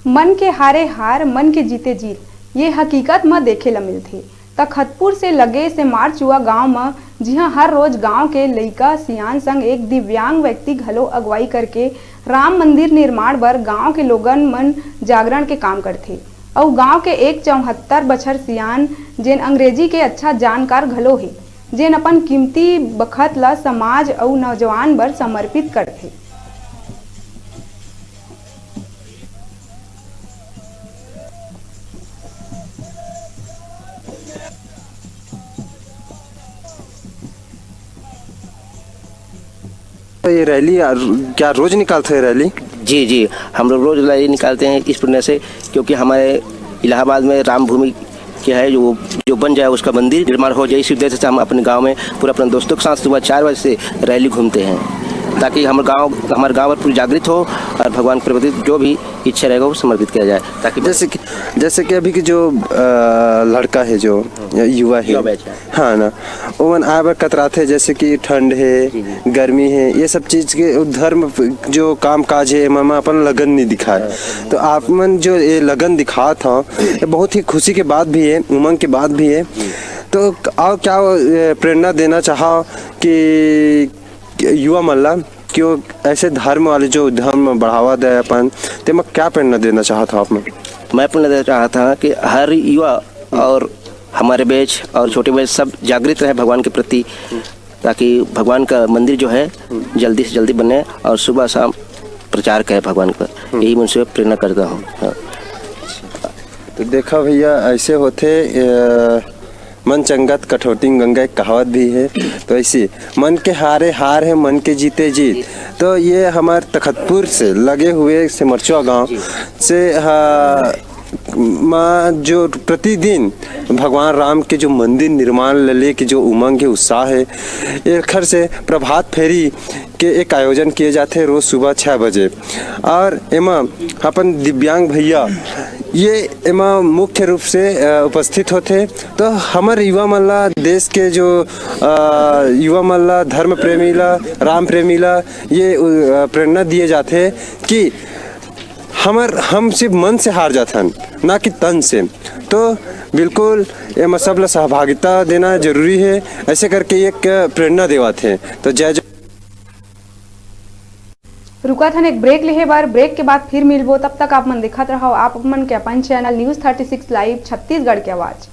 मन के हारे हार मन के जीते जीत, ये हकीकत में देखे ला मिलथे। तखतपुर से लगे से मारचुआ गांव में जिहां हर रोज गांव के लइका सियान संग एक दिव्यांग व्यक्ति घलो अगुवाई करके राम मंदिर निर्माण बर गांव के लोगन मन जागरण के काम करथे। और गांव के एक 74 बछर सियान जेन अंग्रेजी के अच्छा जानकार घलो हे, जेन अपन कीमती बखत ला समाज और नौजवान बर समर्पित करथे। तो ये रैली क्या रोज निकालते हैं रैली? जी जी, हम लोग रोज रैली निकालते हैं इस पुण्य से, क्योंकि हमारे इलाहाबाद में राम भूमि क्या है जो बन जाए, उसका मंदिर निर्माण हो जाए। इसी उद्देश्य से हम अपने गांव में पूरे अपने दोस्तों के साथ सुबह 4 बजे से रैली घूमते हैं, ताकि हमारे गांव पूरी जागृत हो और भगवान के प्रति जो भी इच्छा रहेगा वो समर्पित किया जाए। ताकि जैसे कि अभी की जो लड़का है, जो युवा है, हाँ ना, वो आए बार कतराते, जैसे कि ठंड है, गर्मी है, ये सब चीज़ के धर्म जो काम काज है मामा अपन लगन नहीं दिखाए। तो आप मन जो ये लगन दिखा था, ये बहुत ही खुशी के बात भी है, उमंग के बात भी है। तो और क्या प्रेरणा देना चाहा कि युवा मल्ला क्यों ऐसे धर्म वाले जो धर्म बढ़ावा दे अपन, तो मैं क्या प्रेरणा देना चाहता हूँ? मैं प्रेरणा देना चाहता हूँ कि हर युवा और हमारे बैच और छोटे बैच सब जागृत रहे भगवान के प्रति, ताकि भगवान का मंदिर जो है जल्दी से जल्दी बने और सुबह शाम प्रचार करे भगवान का। यही मैं उनसे प्रेरणा करता हूँ। तो देखा भैया, ऐसे होते मन चंगत कठौती गंगा एक कहावत भी है। तो ऐसी मन के हारे हार है मन के जीते जीत। तो ये हमारे तखतपुर से लगे हुए सिमरचुआ गांव से जो प्रतिदिन भगवान राम के जो मंदिर निर्माण ले के जो उमंग है, उत्साह है, एक घर से प्रभात फेरी के एक आयोजन किए जाते हैं रोज सुबह 6 बजे। और एमा अपन दिव्यांग भैया ये एमा मुख्य रूप से उपस्थित होते। तो हमारे युवा मल्ला देश के जो युवा मल्ला धर्म प्रेमीला राम प्रेमीला ये प्रेरणा दिए जाते हैं कि हम सिर्फ मन से हार जाथन, ना कि तन से। तो बिल्कुल ये सब सहभागिता देना जरूरी है, ऐसे करके एक प्रेरणा देवाते हैं। तो जय रुका था एक ब्रेक लेहे बार, ब्रेक के बाद फिर मिलबो। तब तक आप मन दिखत रहो आप मन के अपन चैनल न्यूज़ 36 लाइव छत्तीसगढ़ के आवाज।